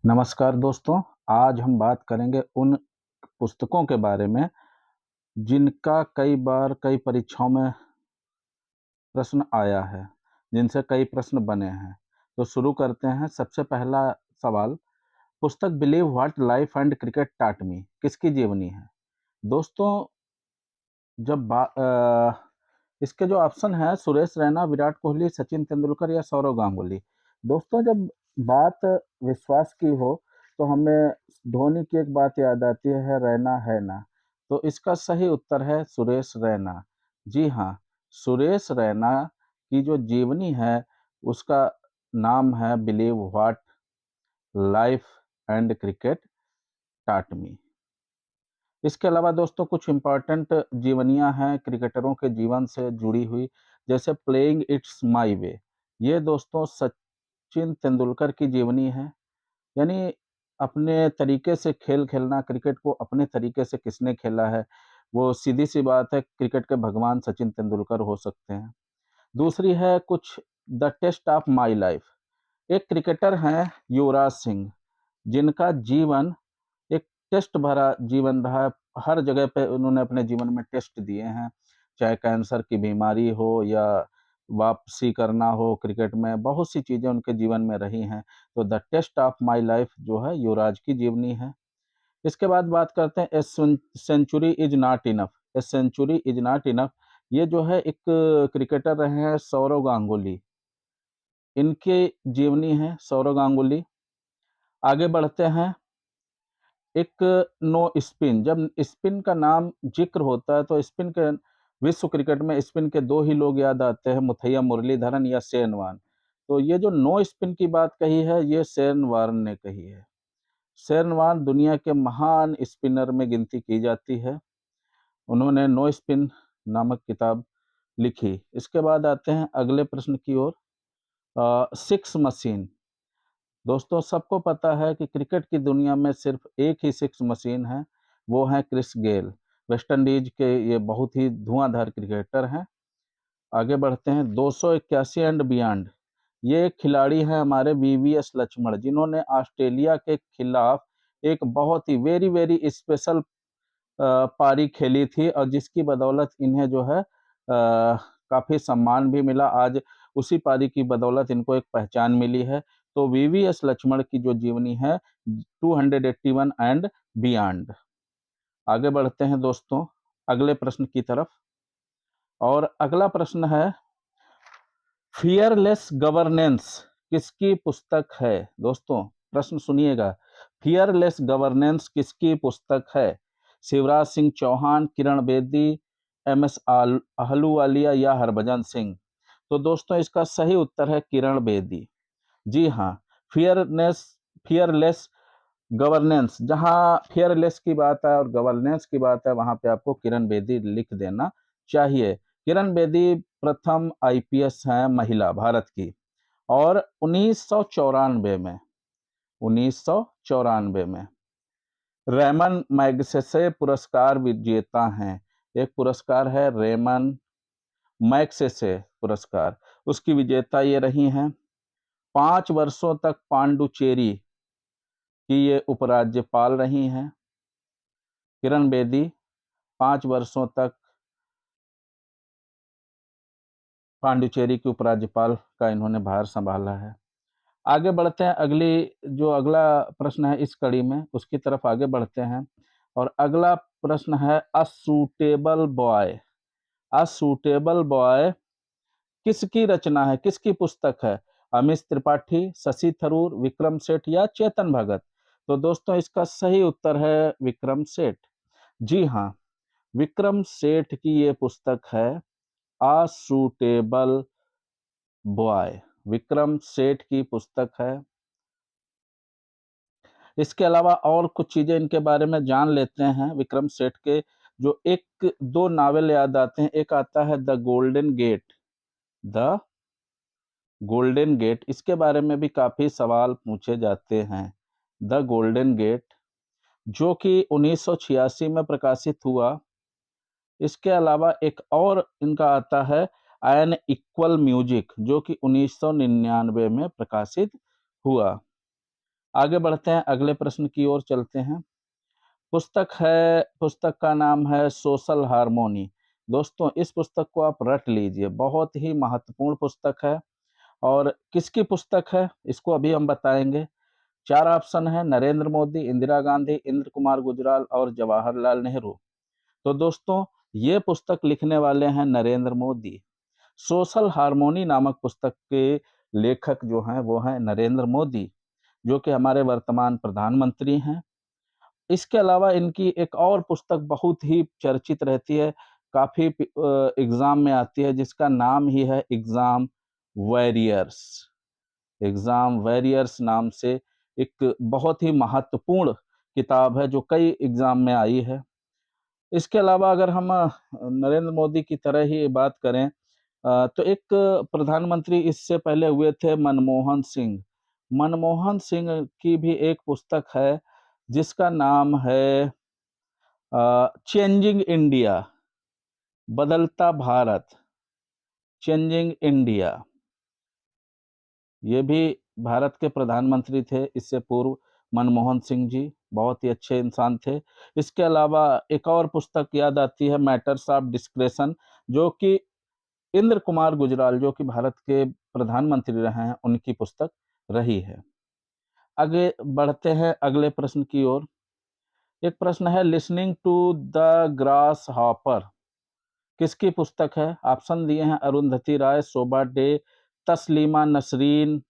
नमस्कार दोस्तों, आज हम बात करेंगे उन पुस्तकों के बारे में जिनका कई बार कई परीक्षाओं में प्रश्न आया है, जिनसे कई प्रश्न बने हैं। तो शुरू करते हैं। सबसे पहला सवाल, पुस्तक believe what life and cricket taught me किसकी जीवनी है? दोस्तों, जब इसके जो ऑप्शन है सुरेश रैना, विराट कोहली, सचिन तेंदुलकर या सौरव गांगुली। दोस्तों, जब बात विश्वास की हो तो हमें धोनी की एक बात याद आती है, रैना है ना। तो इसका सही उत्तर है सुरेश रैना। जी हाँ, सुरेश रैना की जो जीवनी है उसका नाम है believe what life and cricket taught me. इसके अलावा दोस्तों कुछ इम्पोर्टेंट जीवनियाँ हैं क्रिकेटरों के जीवन से जुड़ी हुई, जैसे प्लेइंग इट्स माय वे। ये दोस्तों सचिन तेंदुलकर की जीवनी है। यानी अपने तरीके से खेल खेलना, क्रिकेट को अपने तरीके से किसने खेला है, वो सीधी-सी बात है, क्रिकेट के भगवान सचिन तेंदुलकर हो सकते हैं। दूसरी है कुछ the test of my life. एक क्रिकेटर हैं युवराज सिंह, जिनका जीवन एक टेस्ट भरा जीवन रहा है। हर जगह पे उन्होंने अपने जीवन में टेस्ट दिए हैं, चाहे कैंसर की बीमारी हो या वापसी करना हो क्रिकेट में, बहुत सी चीज़ें उनके जीवन में रही हैं। तो the test of my life जो है युवराज की जीवनी है। इसके बाद बात करते हैं a century is not enough. A century is not enough, ये जो है एक क्रिकेटर रहे हैं सौरव गांगुली, इनकी जीवनी है सौरव गांगुली। आगे बढ़ते हैं। एक नो स्पिन, जब स्पिन का नाम ज़िक्र होता है तो स्पिन के विश्व क्रिकेट में स्पिन के 2 ही लोग याद आते हैं, मुथैया मुरलीधरन या शेन वॉर्न। तो ये जो नो स्पिन की बात कही है, ये शेन वॉर्न ने कही है। शेन वॉर्न दुनिया के महान स्पिनर में गिनती की जाती है। उन्होंने नो स्पिन नामक किताब लिखी। इसके बाद आते हैं अगले प्रश्न की ओर। Six machine. दोस्तों, सबको पता है कि क्रिकेट की दुनिया में सिर्फ एक ही सिक्स मशीन है, वो है क्रिस गेल। वेस्ट इंडीज के ये बहुत ही धुआंधार क्रिकेटर हैं। आगे बढ़ते हैं। 281 एंड बियॉन्ड, ये एक खिलाड़ी हैं हमारे वीवीएस लक्ष्मण, जिन्होंने ऑस्ट्रेलिया के खिलाफ एक बहुत ही वेरी वेरी स्पेशल पारी खेली थी और जिसकी बदौलत इन्हें जो है काफ़ी सम्मान भी मिला। आज उसी पारी की बदौलत इनको एक पहचान मिली है। तो वीवीएस लक्ष्मण की जो जीवनी है 281 एंड बियॉन्ड। आगे बढ़ते हैं दोस्तों अगले प्रश्न की तरफ। और अगला प्रश्न है, फियरलेस गवर्नेंस किसकी पुस्तक है? दोस्तों, प्रश्न सुनिएगा। फियरलेस गवर्नेंस किसकी पुस्तक है? शिवराज सिंह चौहान, किरण बेदी, एमएस अहलूवालिया या हरभजन सिंह? तो दोस्तों, इसका सही उत्तर है किरण बेदी। जी हाँ, फियरनेस फियरलेस गवर्नेंस, जहाँ फियरलेस की बात है और गवर्नेंस की बात है, वहाँ पे आपको किरण बेदी लिख देना चाहिए। किरण बेदी प्रथम आईपीएस हैं महिला भारत की, और 1994 में रेमन मैग्सेसे पुरस्कार विजेता हैं। एक पुरस्कार है रेमन मैग्सेसे पुरस्कार, उसकी विजेता ये रही हैं। 5 वर्षों तक पांडुचेरी की ये उपराज्यपाल रही हैं। किरण बेदी 5 वर्षों तक पांडिचेरी के उपराज्यपाल का इन्होंने भार संभाला है। आगे बढ़ते हैं। अगला प्रश्न है इस कड़ी में, उसकी तरफ आगे बढ़ते हैं। और अगला प्रश्न है, a suitable boy. A suitable boy किसकी रचना है, किसकी पुस्तक है? अमित त्रिपाठी, शशि थरूर, विक्रम सेठ या चेतन भगत? तो दोस्तों, इसका सही उत्तर है विक्रम सेठ। जी हाँ, विक्रम सेठ की ये पुस्तक है a suitable boy, Vikram Seth की पुस्तक है। इसके अलावा और कुछ चीजें इनके बारे में जान लेते हैं। विक्रम सेठ के जो एक दो नावल याद आते हैं। एक आता है the golden gate. The golden gate, इसके बारे में भी काफी सवाल पूछे जाते हैं। द गोल्डन गेट, जो कि 1986 में प्रकाशित हुआ। इसके अलावा एक और इनका आता है एन इक्वल म्यूजिक, जो कि 1999 में प्रकाशित हुआ। आगे बढ़ते हैं, अगले प्रश्न की ओर चलते हैं। पुस्तक का नाम है सोशल हार्मोनी। दोस्तों, इस पुस्तक को आप रट लीजिए, बहुत ही महत्वपूर्ण पुस्तक है। और किसकी पुस्तक है, इसको अभी हम बताएंगे। 4 ऑप्शन है: नरेंद्र मोदी, इंदिरा गांधी, इंद्र कुमार गुजराल और जवाहरलाल नेहरू। तो दोस्तों, ये पुस्तक लिखने वाले हैं नरेंद्र मोदी। सोशल हार्मोनी नामक पुस्तक के लेखक जो हैं वो हैं नरेंद्र मोदी, जो कि हमारे वर्तमान प्रधानमंत्री हैं। इसके अलावा इनकी एक और पुस्तक बहुत ही चर्चित रहती है, काफ़ी एग्ज़ाम में आती है, जिसका नाम ही है वॉरियर्स। एग्ज़ाम वॉरियर्स नाम से एक बहुत ही महत्वपूर्ण किताब है, जो कई एग्ज़ाम में आई है। इसके अलावा अगर हम नरेंद्र मोदी की तरह ही बात करें, तो एक प्रधानमंत्री इससे पहले हुए थे मनमोहन सिंह। मनमोहन सिंह की भी एक पुस्तक है, जिसका नाम है चेंजिंग इंडिया, बदलता भारत, चेंजिंग इंडिया। ये भी भारत के प्रधानमंत्री थे इससे पूर्व, मनमोहन सिंह जी, बहुत ही अच्छे इंसान थे। इसके अलावा एक और पुस्तक याद आती है, मैटर्स ऑफ डिस्क्रेशन, जो कि इंद्र कुमार गुजराल, जो कि भारत के प्रधानमंत्री रहे हैं, उनकी पुस्तक रही है। आगे बढ़ते हैं अगले प्रश्न की ओर। एक प्रश्न है, listening to the grasshopper किसकी पुस्तक है? ऑप्शन दिए हैं: अरुंधति राय, शोभा डे, तस्लीमा नसरीन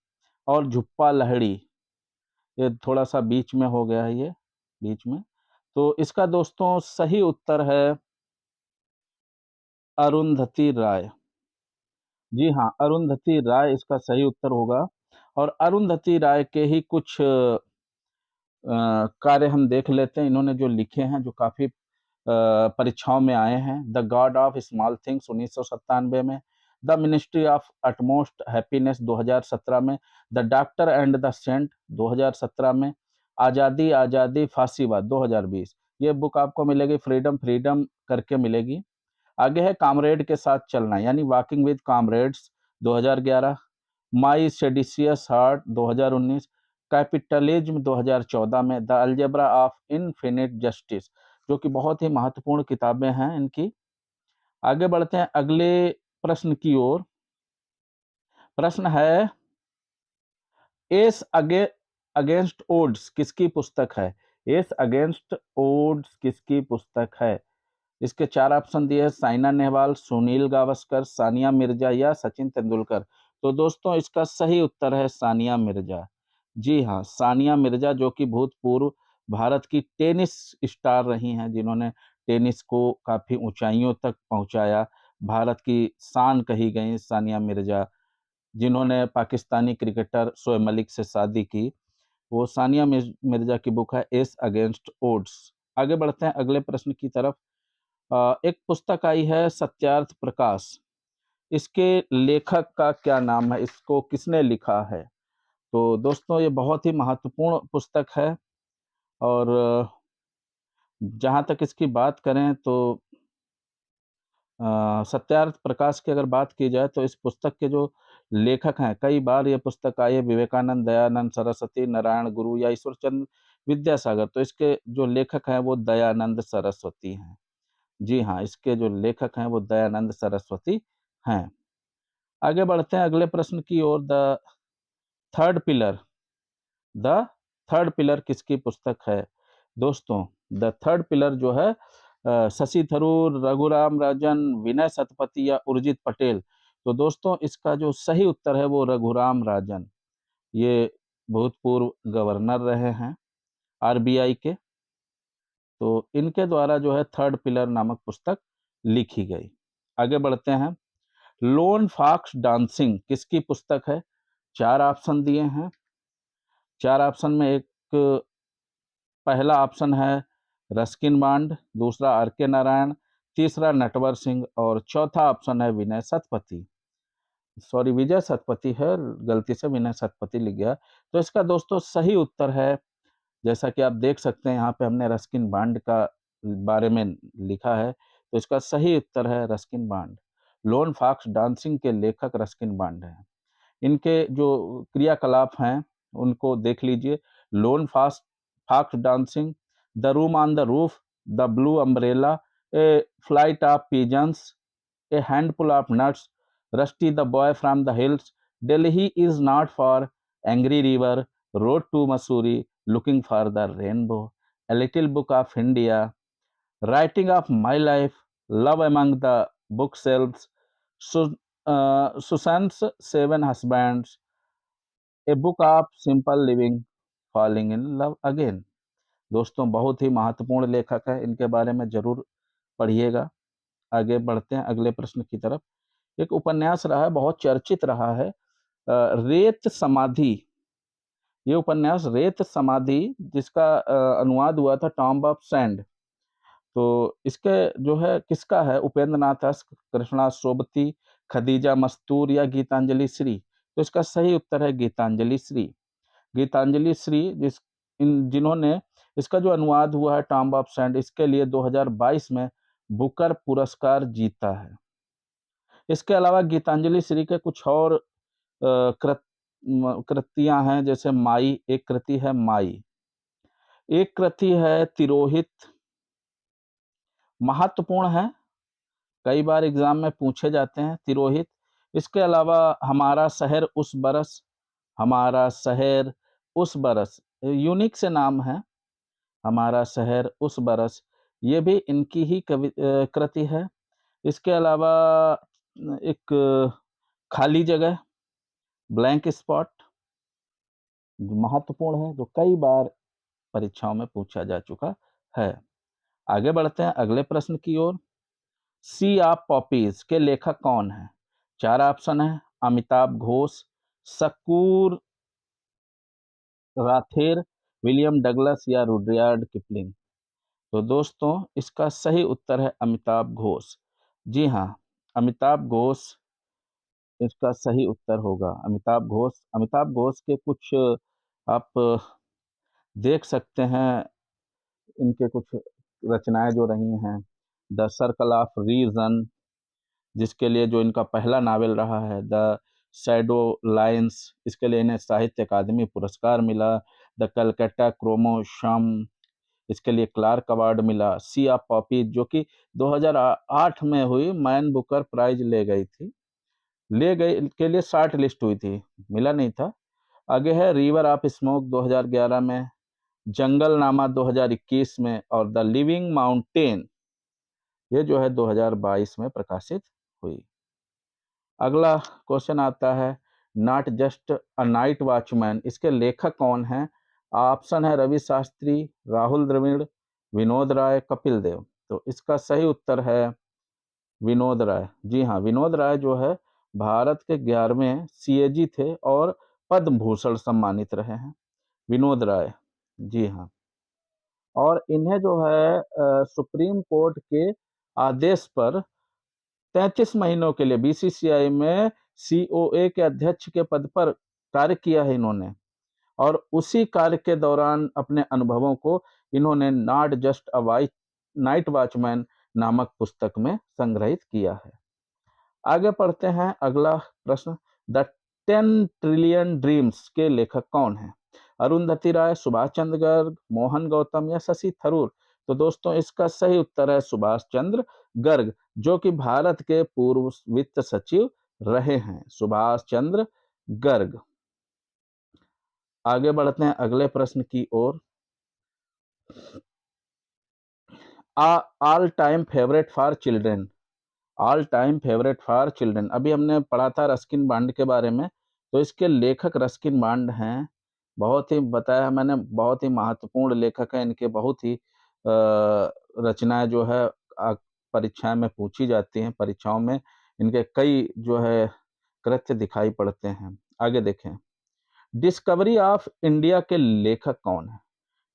और झुप्पा लहड़ी। ये थोड़ा सा बीच में हो गया है, ये बीच में। तो इसका दोस्तों सही उत्तर है अरुंधति राय। जी हाँ, अरुंधति राय इसका सही उत्तर होगा। और अरुंधति राय के ही कुछ कार्य हम देख लेते हैं, इन्होंने जो लिखे हैं, जो काफ़ी परीक्षाओं में आए हैं। The god of small things 1997 में, the ministry of utmost happiness 2017 में, the doctor and the saint 2017 में, आज़ादी आज़ादी फांसीवाद 2020। ये बुक आपको मिलेगी फ्रीडम फ्रीडम करके मिलेगी। आगे है कामरेड के साथ चलना, यानी walking with comrades 2011, my seditious heart 2019, capitalism 2014 में, the algebra of infinite justice, जो कि बहुत ही महत्वपूर्ण किताबें हैं इनकी। आगे बढ़ते हैं अगले प्रश्न की ओर। प्रश्न है, एस अगेंस्ट ओड्स किसकी पुस्तक है? एस अगेंस्ट ओड्स किसकी पुस्तक है? इसके 4 ऑप्शन दिए हैं: साइना नेहवाल, सुनील गावस्कर, सानिया मिर्जा या सचिन तेंदुलकर। तो दोस्तों, इसका सही उत्तर है सानिया मिर्जा। जी हाँ, सानिया मिर्जा, जो कि भूतपूर्व भारत की टेनिस स्टार रही हैं, जिन्होंने टेनिस को काफ़ी ऊंचाइयों तक पहुंचाया। भारत की शान कही गई सानिया मिर्जा, जिन्होंने पाकिस्तानी क्रिकेटर शोएब मलिक से शादी की। वो सानिया मिर्जा की बुक है एस अगेंस्ट ओड्स। आगे बढ़ते हैं अगले प्रश्न की तरफ। एक पुस्तक आई है सत्यार्थ प्रकाश। इसके लेखक का क्या नाम है? इसको किसने लिखा है? तो दोस्तों, ये बहुत ही महत्वपूर्ण पुस्तक है। और जहाँ तक इसकी बात करें तो सत्यार्थ प्रकाश की अगर बात की जाए, तो इस पुस्तक के जो लेखक हैं, कई बार ये पुस्तक आई है, विवेकानंद, दयानंद सरस्वती, नारायण गुरु या ईश्वरचंद्र विद्यासागर। तो इसके जो लेखक हैं वो दयानंद सरस्वती हैं। जी हाँ, इसके जो लेखक हैं वो दयानंद सरस्वती हैं। आगे बढ़ते हैं अगले प्रश्न की ओर। Third pillar the third pillar किसकी पुस्तक है? दोस्तों, द थर्ड पिलर जो है शशि थरूर, रघुराम राजन, विनय सतपथी या उर्जित पटेल। तो दोस्तों, इसका जो सही उत्तर है वो रघुराम राजन। ये भूतपूर्व गवर्नर रहे हैं आरबीआई के। तो इनके द्वारा जो है थर्ड पिलर नामक पुस्तक लिखी गई। आगे बढ़ते हैं। लोन फॉक्स डांसिंग किसकी पुस्तक है? 4 ऑप्शन दिए हैं। 4 ऑप्शन में एक पहला ऑप्शन है रस्किन बांड, दूसरा आर के नारायण, तीसरा नटवर सिंह और चौथा ऑप्शन है विनय सतपथी। सॉरी, विजय सतपथी है, गलती से विनय सतपथी लिख गया। तो इसका दोस्तों सही उत्तर है, जैसा कि आप देख सकते हैं यहाँ पे हमने रस्किन बांड का बारे में लिखा है, तो इसका सही उत्तर है Ruskin Bond. Lone fox dancing के लेखक रस्किन बांड हैं। इनके जो क्रियाकलाप हैं उनको देख लीजिए। Loan fast fast dancing, the room on the roof, the blue umbrella, A flight of pigeons, a handful of nuts, Rusty the boy from the hills, Delhi is not for angry river, road to Missouri, looking for the rainbow, a little book of India, writing of my life, love among the bookshelves, Susan's seven husbands, a book of simple living, falling in love again. दोस्तों बहुत ही महत्वपूर्ण लेखक है, इनके बारे में जरूर पढ़िएगा। आगे बढ़ते हैं अगले प्रश्न की तरफ। एक उपन्यास रहा है, बहुत चर्चित रहा है, रेत समाधि। ये उपन्यास रेत समाधि, जिसका अनुवाद हुआ था टॉम्ब ऑफ सैंड। तो इसके जो है किसका है? उपेंद्र नाथ अस्क, कृष्णा सोबती, खदीजा मस्तूर या गीतांजलि श्री? तो इसका सही उत्तर है गीतांजलि श्री। गीतांजलि श्री जिन्होंने इसका जो अनुवाद हुआ है टॉम्ब ऑफ सैंड, इसके लिए 2022 में बुकर पुरस्कार जीता है। इसके अलावा गीतांजलि श्री के कुछ और कृतियां हैं, जैसे माई, एक कृति है माई, एक कृति है तिरोहित, महत्वपूर्ण है, कई बार एग्जाम में पूछे जाते हैं तिरोहित। इसके अलावा हमारा शहर उस बरस, हमारा शहर उस बरस, यूनिक से नाम है, हमारा शहर उस बरस, ये भी इनकी ही कृति है। इसके अलावा एक खाली जगह, ब्लैंक स्पॉट, महत्वपूर्ण है, जो कई बार परीक्षाओं में पूछा जा चुका है। आगे बढ़ते हैं अगले प्रश्न की ओर। सी ऑफ पॉपीज के लेखक कौन है? 4 ऑप्शन है, अमिताभ घोष, शकूर राथेर, विलियम डगलस या रुडयार्ड किपलिंग? तो दोस्तों इसका सही उत्तर है अमिताभ घोष। जी हाँ, अमिताभ घोष इसका सही उत्तर होगा। अमिताभ घोष के कुछ आप देख सकते हैं, इनके कुछ रचनाएं जो रही हैं, द सर्कल ऑफ रीजन, जिसके लिए जो इनका पहला नावल रहा है, द शैडो लाइन्स, इसके लिए इन्हें साहित्य अकादमी पुरस्कार मिला। द कलकत्ता क्रोमोसम, इसके लिए क्लार्क अवार्ड मिला। सी ऑफ पॉपी, जो कि 2008 में हुई मैन बुकर प्राइज ले गई के लिए शॉर्ट लिस्ट हुई थी, मिला नहीं था। आगे है रिवर ऑफ स्मोक 2011 में, जंगल नामा 2021 में, और द लिविंग माउंटेन ये जो है 2022 में प्रकाशित हुई। अगला क्वेश्चन आता है, not just a night watchman, इसके लेखक कौन हैं? ऑप्शन है रवि शास्त्री, राहुल द्रविड़, विनोद राय, कपिल देव। तो इसका सही उत्तर है विनोद राय। जी हाँ, विनोद राय जो है भारत के 11वें सीएजी थे और पद्म भूषण सम्मानित रहे हैं, विनोद राय। जी हाँ, और इन्हें जो है सुप्रीम कोर्ट के आदेश पर 33 महीनों के लिए बीसीसीआई में सीओए के अध्यक्ष के पद पर कार्य किया है इन्होंने, और उसी कार्य के दौरान अपने अनुभवों को इन्होंने not just a night watchman नामक पुस्तक में संग्रहित किया है। आगे पढ़ते हैं अगला प्रश्न। द 10 ट्रिलियन ड्रीम्स के लेखक कौन हैं? अरुंधति राय, सुभाष चंद्र गर्ग, मोहन गौतम या शशि थरूर? तो दोस्तों इसका सही उत्तर है सुभाष चंद्र गर्ग, जो कि भारत के पूर्व वित्त सचिव रहे हैं, सुभाष चंद्र गर्ग। आगे बढ़ते हैं अगले प्रश्न की ओर। All time favourite for children, all time favourite for children, अभी हमने पढ़ा था रस्किन बॉन्ड के बारे में, तो इसके लेखक रस्किन बॉन्ड हैं। बहुत ही बताया मैंने, बहुत ही महत्वपूर्ण लेखक हैं, इनके बहुत ही रचनाएं जो है परीक्षाएं में पूछी जाती हैं, परीक्षाओं में इनके कई जो है कृत्य दिखाई पड़ते हैं। आगे देखें, डिस्कवरी ऑफ इंडिया के लेखक कौन है?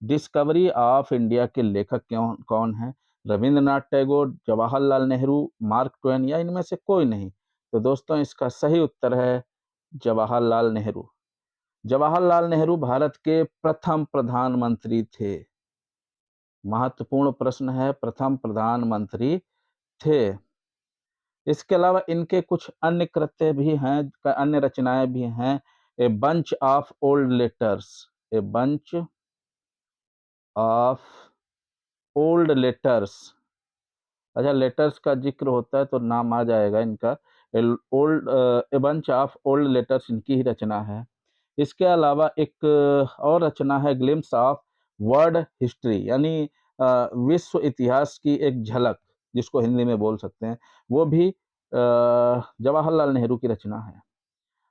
डिस्कवरी ऑफ इंडिया के लेखक कौन है? रविंद्रनाथ टैगोर, जवाहरलाल नेहरू, मार्क ट्वेन या इनमें से कोई नहीं? तो दोस्तों इसका सही उत्तर है जवाहरलाल नेहरू। जवाहरलाल नेहरू भारत के प्रथम प्रधानमंत्री थे। महत्वपूर्ण प्रश्न है, प्रथम प्रधानमंत्री थे। इसके अलावा इनके कुछ अन्य कृत्य भी हैं, अन्य रचनाएं भी हैं। A bunch of old letters, a bunch of old letters. अच्छा, लेटर्स का जिक्र होता है तो नाम आ जाएगा इनका। Old a bunch of old letters इनकी ही रचना है। इसके अलावा एक और रचना है ग्लिम्स ऑफ वर्ल्ड हिस्ट्री, यानी विश्व इतिहास की एक झलक, जिसको हिंदी में बोल सकते हैं, वो भी जवाहरलाल नेहरू की रचना है।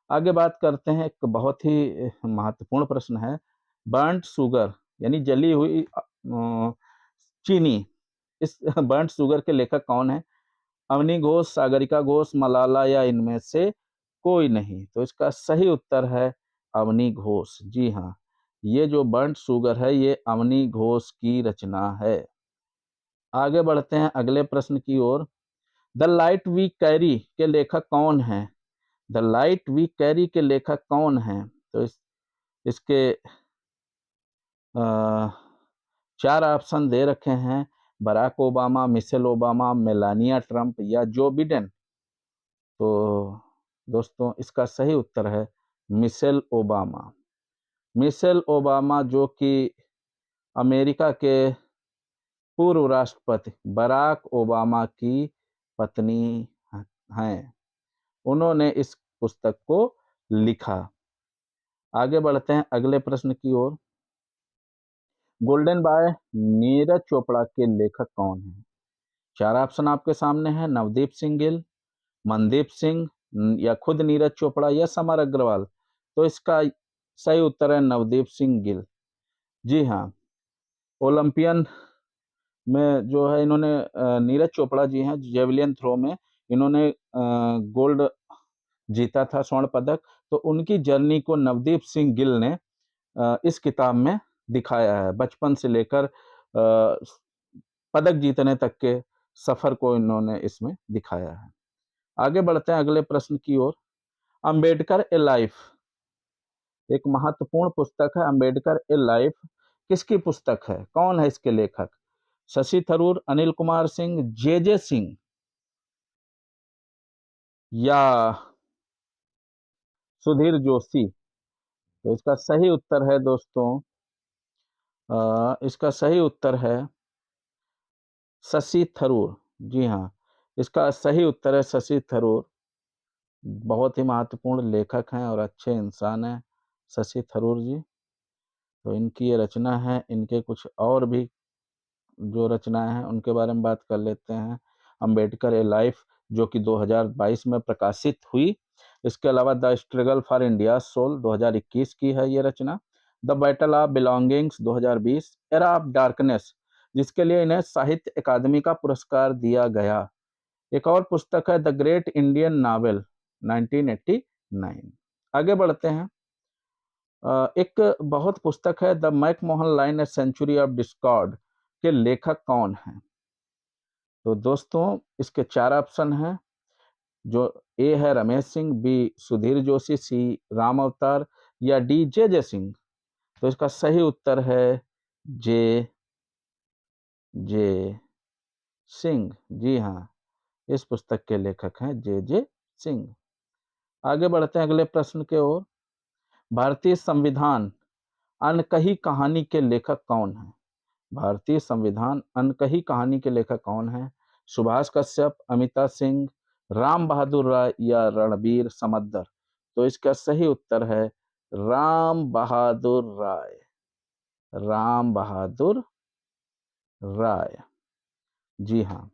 आगे बात करते हैं, एक बहुत ही महत्वपूर्ण प्रश्न है, बर्न्ट शुगर यानी जली हुई चीनी, इस बर्न्ट शुगर के लेखक कौन है? अवनी घोष, सागरिका घोष, मलाला या इनमें से कोई नहीं? तो इसका सही उत्तर है अवनी घोष। जी हाँ, ये जो बर्न्ट शुगर है ये अवनी घोष की रचना है। आगे बढ़ते हैं अगले प्रश्न की ओर। द लाइट वी कैरी के लेखक कौन हैं? द लाइट वी कैरी के लेखक कौन हैं? तो इसके अ, 4 ऑप्शन दे रखे हैं, Barack Obama, Michelle Obama, Melania Trump या जो बिडेन। तो दोस्तों इसका सही उत्तर है मिशेल ओबामा। मिशेल ओबामा जो कि अमेरिका के पूर्व राष्ट्रपति बराक ओबामा की पत्नी हैं। उन्होंने इस पुस्तक को लिखा। आगे बढ़ते हैं अगले प्रश्न की ओर। गोल्डन बॉय नीरज चोपड़ा के लेखक कौन हैं? 4 ऑप्शन आपके सामने हैं, नवदीप सिंह गिल, मनदीप सिंह या खुद नीरज चोपड़ा या समर अग्रवाल। तो इसका सही उत्तर है नवदीप सिंह गिल। जी हाँ, ओलंपियन में जो है इन्होंने नीरज चोपड़ा जी हैं, जेवलिन थ्रो में इन्होंने गोल्ड जीता था, स्वर्ण पदक। तो उनकी जर्नी को नवदीप सिंह गिल ने इस किताब में दिखाया है। बचपन से लेकर पदक जीतने तक के सफर को इन्होंने इसमें दिखाया है। आगे बढ़ते हैं अगले प्रश्न की ओर। अंबेडकर ए लाइफ एक महत्वपूर्ण पुस्तक है। अंबेडकर ए लाइफ किसकी पुस्तक है? कौन है इसके लेखक? शशि थरूर, अनिल कुमार सिंह, जे सिंह या सुधीर जोशी? तो इसका सही उत्तर है दोस्तों, इसका सही उत्तर है शशि थरूर। जी हाँ, इसका सही उत्तर है शशि थरूर। बहुत ही महत्वपूर्ण लेखक हैं और अच्छे इंसान हैं शशि थरूर जी। तो इनकी ये रचना है। इनके कुछ और भी जो रचनाएं हैं उनके बारे में बात कर लेते हैं। अंबेडकर ए लाइफ जो कि 2022 में प्रकाशित हुई। इसके अलावा the struggle for India soul 2021 की है ये रचना। The battle of belongings 2020, era of darkness जिसके लिए इन्हें साहित्य अकादमी का पुरस्कार दिया गया। एक और पुस्तक है द ग्रेट इंडियन नावल 1989। आगे बढ़ते हैं। एक बहुत पुस्तक है the McMahon line a century of discord के लेखक कौन हैं? तो दोस्तों इसके 4 ऑप्शन हैं। जो ए है रमेश सिंह, बी सुधीर जोशी, सी राम अवतार या डी जे सिंह। तो इसका सही उत्तर है जे जे सिंह। जी हाँ, इस पुस्तक के लेखक हैं जे सिंह। आगे बढ़ते हैं अगले प्रश्न के ओर। भारतीय संविधान अनकही कहानी के लेखक कौन हैं? भारतीय संविधान अनकही कहानी के लेखक कौन हैं? सुभाष कश्यप, अमिता सिंह, राम बहादुर राय या रणबीर समद्दर? तो इसका सही उत्तर है राम बहादुर राय। राम बहादुर राय। जी हाँ,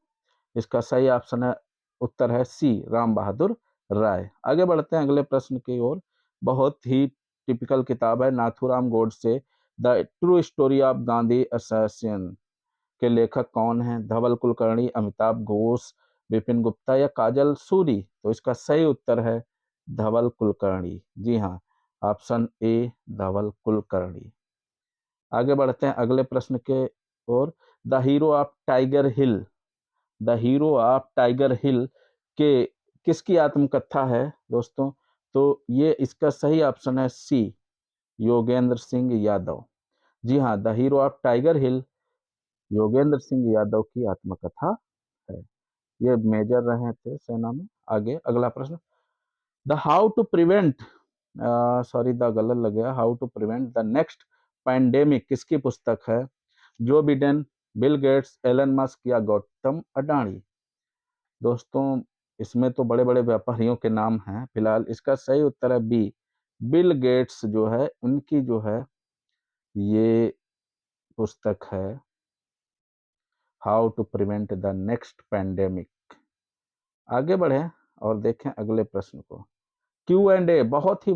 इसका सही ऑप्शन है, उत्तर है सी राम बहादुर राय। आगे बढ़ते हैं अगले प्रश्न की ओर। बहुत ही टिपिकल किताब है Nathuram Godse the true story of Gandhi assassin के लेखक कौन हैं? धवल कुलकर्णी, अमिताभ घोष, विपिन गुप्ता या काजल सूरी? तो इसका सही उत्तर है धवल कुलकर्णी। जी हाँ, ऑप्शन ए धवल कुलकर्णी। आगे बढ़ते हैं अगले प्रश्न के ओर। The hero of Tiger Hill, the hero of Tiger Hill के किसकी आत्मकथा है दोस्तों? तो ये इसका सही ऑप्शन है सी योगेंद्र सिंह यादव। जी हाँ, द हीरो ऑफ टाइगर हिल योगेंद्र सिंह यादव की आत्मकथा है। ये मेजर रहे थे सेना में। आगे अगला प्रश्न। The how to prevent sorry the गलत लग गया। How to prevent the next pandemic किसकी पुस्तक है? Joe Biden, Bill Gates, Elon Musk या गौतम अडानी? दोस्तों, इसमें तो बड़े-बड़े व्यापारियों के नाम हैं। फिलहाल इसका सही उत्तर है बी, बिल गेट्स जो है, उनकी जो है ये पुस्तक है how to prevent the next pandemic. आगे बढ़ें और देखें अगले प्रश्न को। क्यू एंड ए बहुत ही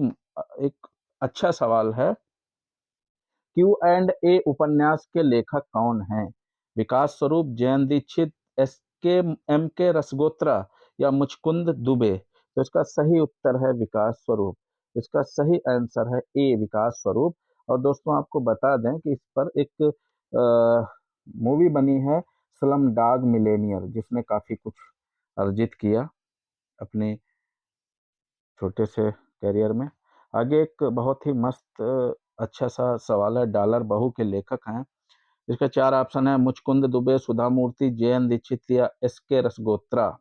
एक अच्छा सवाल है। क्यू एंड ए उपन्यास के लेखक कौन हैं? विकास स्वरूप, जयन दीक्षित, एस के एम के रसगोत्रा या मुचकुंद दुबे? तो इसका सही उत्तर है विकास स्वरूप। इसका सही आंसर है ए, विकास स्वरूप। और दोस्तों, आपको बता दें कि इस पर एक मूवी बनी है, स्लम डॉग मिलेनियर, जिसने काफी कुछ अर्जित किया अपने छोटे से करियर में। आगे एक बहुत ही मस्त अच्छा सा सवाल है, डॉलर बहू के लेखक हैं। इसके 4 ऑप्शन है, मुचकुंद दुबे, सुधा मूर्ति, जयन दीक्षित या एस के रसगोत्रा?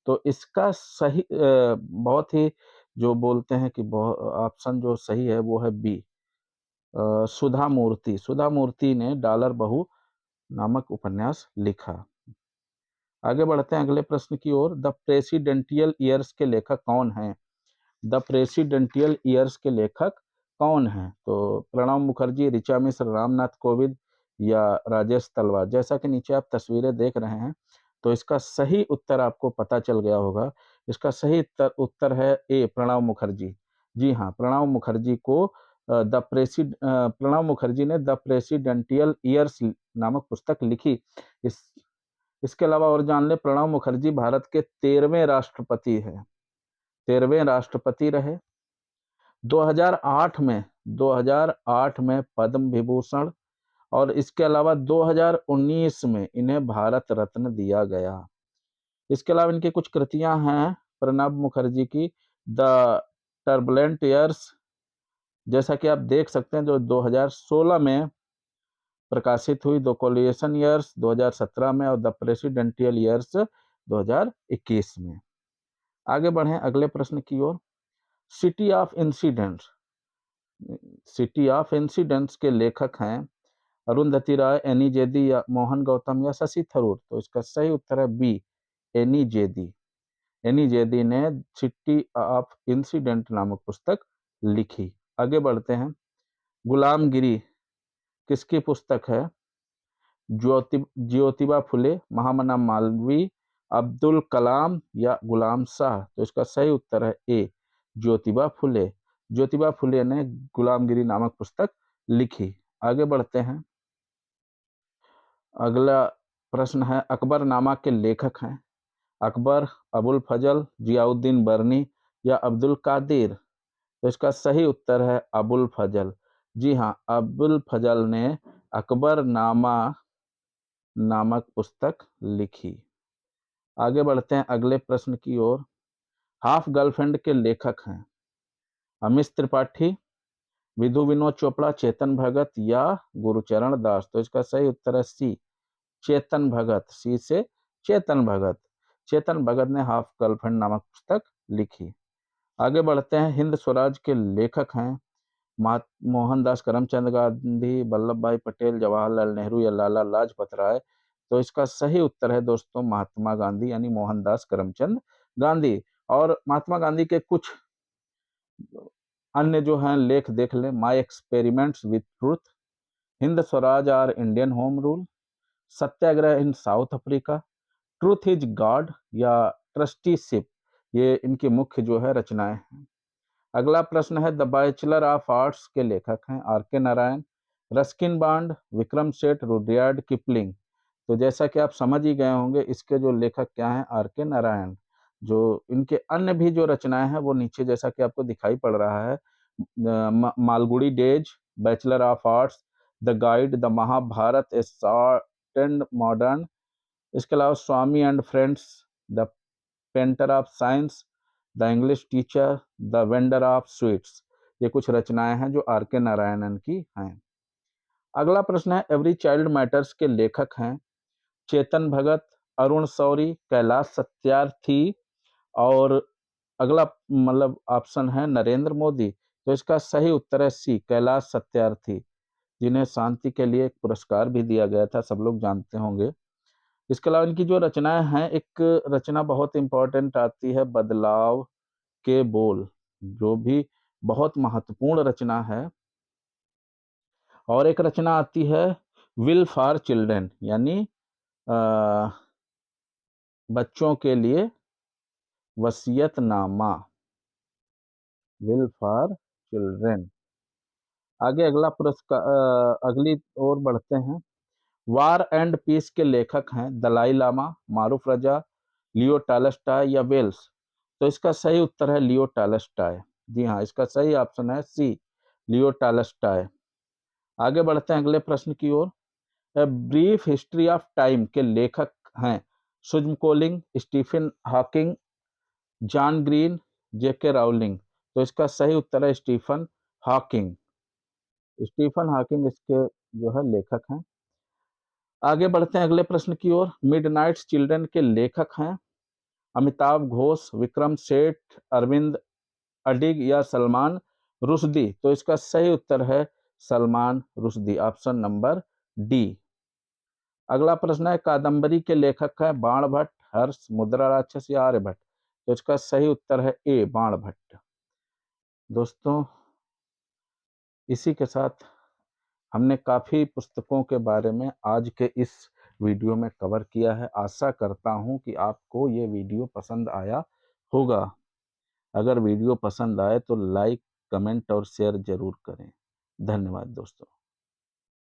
तो इसका सही बहुत ही जो बोलते हैं कि ऑप्शन जो सही है वो है बी, सुधा मूर्ति। सुधा मूर्ति ने डॉलर बहू नामक उपन्यास लिखा। आगे बढ़ते हैं अगले प्रश्न की ओर। द प्रेसिडेंटियल ईयर्स के लेखक कौन हैं? द प्रेसिडेंटियल ईयर्स के लेखक कौन हैं? तो प्रणब मुखर्जी, ऋचा मिश्र, रामनाथ कोविंद या राजेश तलवार? जैसा कि नीचे आप तस्वीरें देख रहे हैं, तो इसका सही उत्तर आपको पता चल गया होगा। इसका सही उत्तर है ए, प्रणब मुखर्जी। जी हाँ, प्रणब मुखर्जी को प्रणब मुखर्जी ने द प्रेसिडेंटियल ईयर्स नामक पुस्तक लिखी। इस इसके अलावा और जान ले, प्रणब मुखर्जी भारत के 13वें राष्ट्रपति हैं। 13वें राष्ट्रपति रहे। 2008 में पद्म विभूषण, और इसके अलावा 2019 में इन्हें भारत रत्न दिया गया। इसके अलावा इनकी कुछ कृतियां हैं प्रणब मुखर्जी की, द टर्बुलेंट ईयर्स, जैसा कि आप देख सकते हैं, जो 2016 में प्रकाशित हुई, द कोलिएशन ईयर्स 2017 में, और द प्रेसिडेंटियल ईयर्स 2021 में। आगे बढ़ें अगले प्रश्न की ओर। City of incidents, city of incidents के लेखक हैं अरुंधति राय, एनी जेदी या मोहन गौतम या शशि थरूर? तो इसका सही उत्तर है बी, एनी जेदी। एनी जेदी ने सिटी ऑफ इंसिडेंट नामक पुस्तक लिखी। आगे बढ़ते हैं। गुलामगिरी किसकी पुस्तक है? ज्योतिबा फुले, महामना मालवीय, अब्दुल कलाम या गुलाम शाह? तो इसका सही उत्तर है ए, ज्योतिबा फुले। ज्योतिबा फुले ने गुलामगिरी नामक पुस्तक लिखी। आगे बढ़ते हैं। अगला प्रश्न है, अकबरनामा के लेखक हैं अकबर, अबुल फजल, जियाउद्दीन बर्नी या अब्दुल कादिर? तो इसका सही उत्तर है अबुल फजल। जी हाँ, अबुल फजल ने अकबरनामा नामक पुस्तक लिखी। आगे बढ़ते हैं अगले प्रश्न की ओर। हाफ गर्लफ्रेंड के लेखक हैं अमिश त्रिपाठी, विधु विनोद चोपड़ा, चेतन भगत या गुरुचरण दास? तो इसका सही उत्तर है सी, चेतन भगत। सी से चेतन भगत। चेतन भगत ने हाफ गर्लफ्रेंड नामक पुस्तक लिखी। आगे बढ़ते हैं। हिंद स्वराज के लेखक हैं मोहनदास करमचंद गांधी, वल्लभ भाई पटेल, जवाहरलाल नेहरू या लाला लाजपत राय? तो इसका सही उत्तर है दोस्तों महात्मा गांधी, यानी मोहनदास करमचंद गांधी। और महात्मा गांधी के कुछ अन्य जो हैं लेख देख लें। My experiments with truth, Hind Swaraj और Indian home rule, Satyagraha in South Africa, truth is God या ट्रस्टीशिप? ये इनकी मुख्य जो है रचनाएं हैं। अगला प्रश्न है, द बैचलर ऑफ आर्ट्स के लेखक हैं आर के Narayan, Ruskin bond, Vikram Seth, Rudyard Kipling? तो जैसा कि आप समझ ही गए होंगे, इसके जो लेखक क्या हैं, आर के नारायण। जो इनके अन्य भी जो रचनाएं हैं वो नीचे जैसा कि आपको दिखाई पड़ रहा है। Malgudi days, bachelor of arts, the guide, the Mahabharata a short and modern, इसके अलावा Swami and friends, the painter of science, the English teacher, the vendor of sweets? ये कुछ रचनाएं हैं जो आर के नारायणन की हैं। अगला प्रश्न है, एवरी चाइल्ड मैटर्स के लेखक हैं चेतन भगत, अरुण शौरी, कैलाश सत्यार्थी, और अगला ऑप्शन है नरेंद्र मोदी? तो इसका सही उत्तर है सी, कैलाश सत्यार्थी। जिन्हें शांति के लिए एक पुरस्कार भी दिया गया था, सब लोग जानते होंगे। इसके अलावा इनकी जो रचनाएँ हैं, एक रचना बहुत इम्पोर्टेंट आती है बदलाव के बोल, जो भी बहुत महत्वपूर्ण रचना है। और एक रचना आती है विल फॉर चिल्ड्रन, यानी अ, बच्चों के लिए वसीयतनामा, विल फॉर चिल्ड्रन। आगे अगली ओर बढ़ते हैं। वार एंड पीस के लेखक हैं दलाई लामा, मारूफ रजा, लियो टॉलस्टॉय या वेल्स। तो इसका सही उत्तर है लियो टॉलस्टॉय। जी हाँ, इसका सही ऑप्शन है सी, लियो टॉलस्टॉय। आगे बढ़ते हैं अगले प्रश्न की ओर। A brief history of time के लेखक हैं सुजम कोलिंग, Stephen Hawking, John Green, JK Rowling. तो इसका सही उत्तर है स्टीफन हॉकिंग। स्टीफन हॉकिंग इसके जो है लेखक हैं। आगे बढ़ते हैं अगले प्रश्न की ओर। मिडनाइट चिल्ड्रन के लेखक हैं अमिताभ घोष, विक्रम सेठ, अरविंद अडिग या सलमान रुश्दी। तो इसका सही उत्तर है Salman Rushdie, option number D. अगला प्रश्न है कादम्बरी के लेखक हैं बाणभट्ट, हर्ष, मुद्रा राक्षस या आर्यभट्ट। तो इसका सही उत्तर है ए, बाणभट्ट। दोस्तों, इसी के साथ हमने काफ़ी पुस्तकों के बारे में आज के इस वीडियो में कवर किया है। आशा करता हूँ कि आपको ये वीडियो पसंद आया होगा। अगर वीडियो पसंद आए तो लाइक, कमेंट और शेयर ज़रूर करें। धन्यवाद दोस्तों।